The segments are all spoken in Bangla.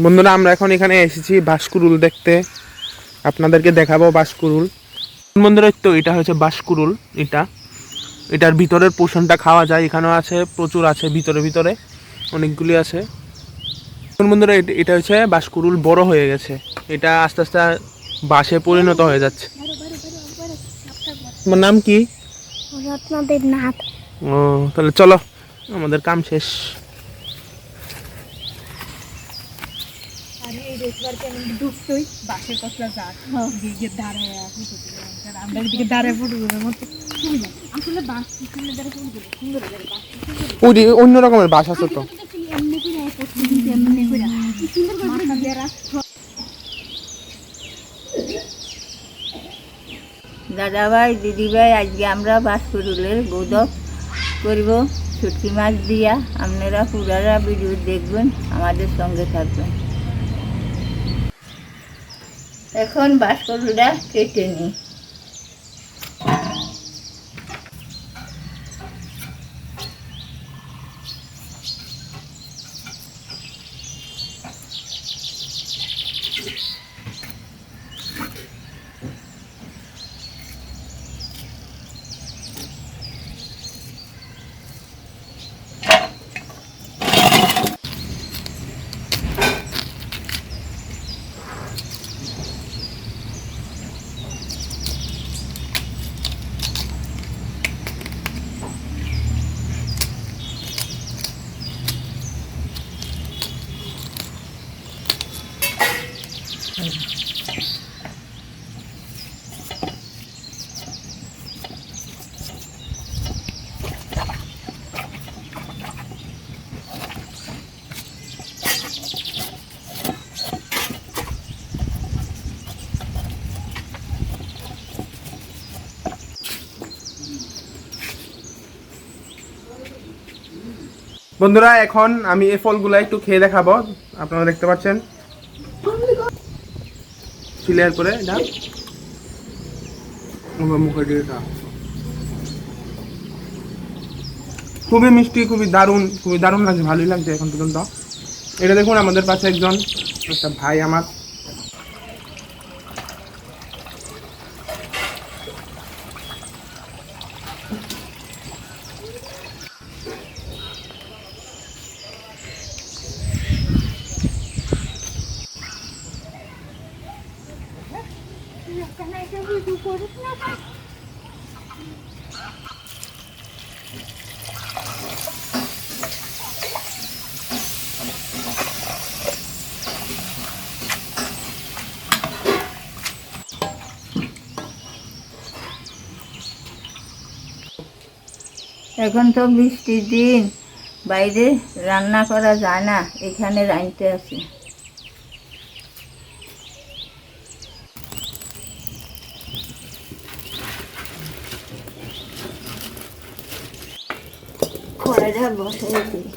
বন্ধুরা আমরা এখন এখানে এসেছি বাঁশকুড়ুল দেখতে, আপনাদেরকে দেখাবো বাঁশকুড়ুল। বন্ধুরা তো এটা হচ্ছে বাঁশকুড়ুল, এটার ভিতরের পোষণটা খাওয়া যায়, এখানেও আছে, প্রচুর আছে, ভিতরে ভিতরে অনেকগুলি আছে। বন্ধুরা এটা হচ্ছে বাঁশকুড়ুল বড় হয়ে গেছে, এটা আস্তে আস্তে বাঁশে পরিণত হয়ে যাচ্ছে। তোমার নাম কি? দেবনাথ। ও তাহলে চলো, আমাদের কাম শেষ। অন্য রকমের বাস আছে তো। দাদা ভাই দিদি ভাই, আজকে আমরা বাঁশকুড়ুলের গুদক করব শুটকি মাছ দিয়া। আপনারা পুরারা ভিডিও দেখবেন, আমাদের সঙ্গে থাকবেন। এখন বাঁশকুড়ুলটা কেটে নিই। বন্ধুরা এখন আমি এই ফলগুলো একটু খেয়ে দেখাবো, আপনারা দেখতে পাচ্ছেন ক্লিয়ার করে। এটা মুখে দিয়ে খুবই মিষ্টি, খুবই দারুণ লাগছে, ভালোই লাগছে এখন পর্যন্ত। এটা দেখুন আমাদের পাশে একটা ভাই আমার, এখন তো বৃষ্টির দিন, বাইরে রান্না করা যায় না, এখানে রাঁধতে আসি। কড়াইটা বসাই দিই।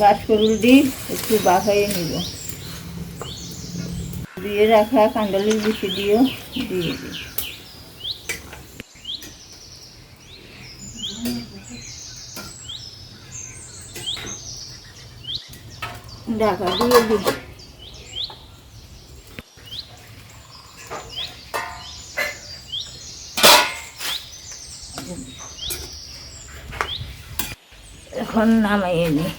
বাঁশকুড়ুলটি একটু বাগাইয়ে নিব, দিয়ে রাখা কাঁঠালের বিচি দিয়েও দিয়ে দিই। ঢাকা দিয়ে দিই। এখন নামাইয়ে নিই।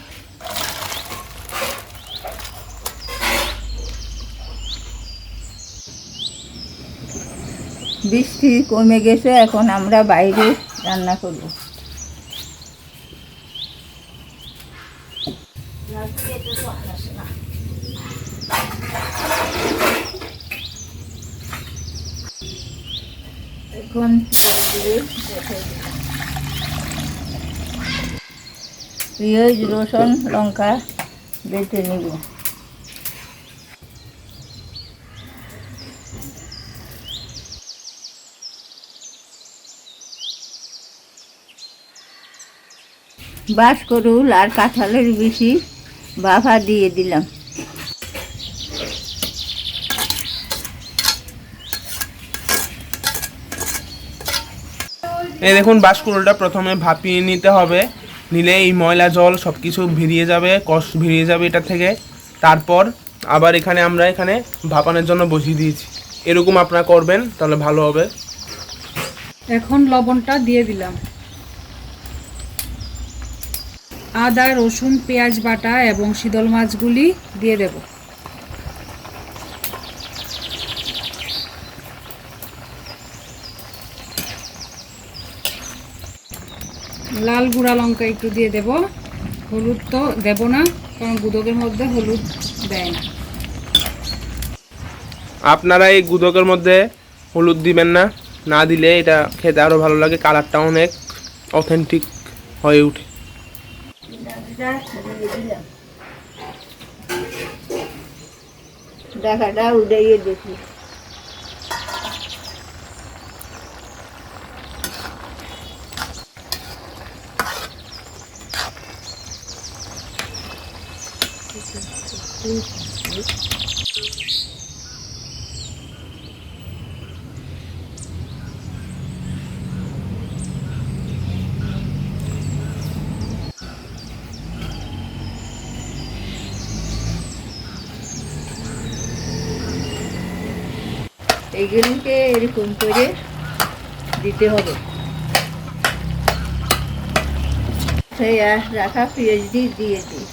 বৃষ্টি কমে গেছে, এখন আমরা বাইরে রান্না করব। এখন পেঁয়াজ রসুন লঙ্কা বেটে নিব। বাঁশকুড়ুল আর কাঁঠালের বিচি বাফা দিয়ে দিলাম। এই দেখুন বাঁশকুড়ুলটা প্রথমে ভাপিয়ে নিতে হবে, নিলে এই ময়লা জল সব কিছু ভিড়িয়ে যাবে, কষ ভিড়িয়ে যাবে এটা থেকে। তারপর আবার আমরা এখানে ভাপানোর জন্য বসিয়ে দিয়েছি। এরকম আপনারা করবেন তাহলে ভালো হবে। এখন লবণটা দিয়ে দিলাম। আদা, রসুন, পেঁয়াজ বাটা এবং শীতল মাছগুলি দিয়ে দেব। লাল গুঁড়া লঙ্কা একটু দিয়ে দেব। হলুদ তো দেব না, কারণ গুদকের মধ্যে হলুদ দেয় না। আপনারা এই গুদকের মধ্যে হলুদ দিবেন না, না দিলে এটা খেতে আরও ভালো লাগে, কালারটা অনেক অথেন্টিক হয়ে ওঠে। ঢাকাটা উড়াইয়ে দেখি। এইগুলিকে এরকম করে দিতে হবে। সেই রাখা পেঁয়াজ দিয়ে দিই।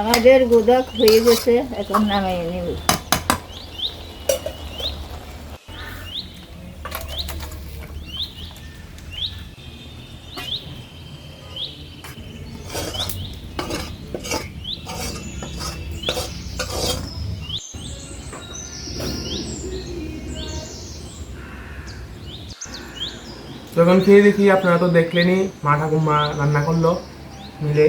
আমাদের গুদক হয়ে গেছে, এখন নামিয়ে নেব। যখন খেয়ে দেখি, আপনারা তো দেখলেনই, মা ঠাকুমা রান্না করলো মিলে।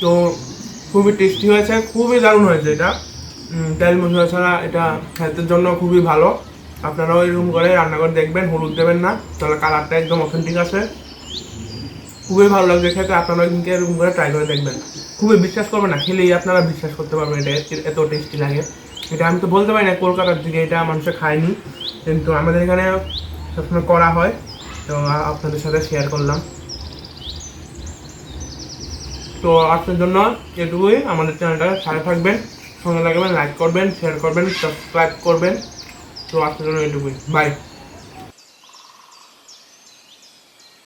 তো খুবই টেস্টি হয়েছে, খুবই দারুণ হয়েছে এটা। তেল মশলা ছাড়া এটা হেলথের জন্য খুবই ভালো। আপনারাও এরকম করে রান্না করে দেখবেন, হলুদ দেবেন না, তাহলে কালারটা একদম অথেন্টিক আছে। খুবই ভালো লাগছে খেতে। আপনারাও কিন্তু এরকম করে ট্রাই করে দেখবেন। খুবই বিশ্বাস করবেন না, খেলেই আপনারা বিশ্বাস করতে পারবেন এটা এত টেস্টি লাগে। এটা আমি তো বলতে পারি না কলকাতার দিকে এটা মানুষে খায়নি, কিন্তু আমাদের এখানে সবসময় করা হয়, তো আপনাদের সাথে শেয়ার করলাম। তো আপনার জন্য এটুকুই। আমাদের চ্যানেলটা সাথে থাকবেন, সঙ্গে লাগবেন, লাইক করবেন, শেয়ার করবেন, সাবস্ক্রাইব করবেন। তো আপনার জন্য এটুকুই। বাই।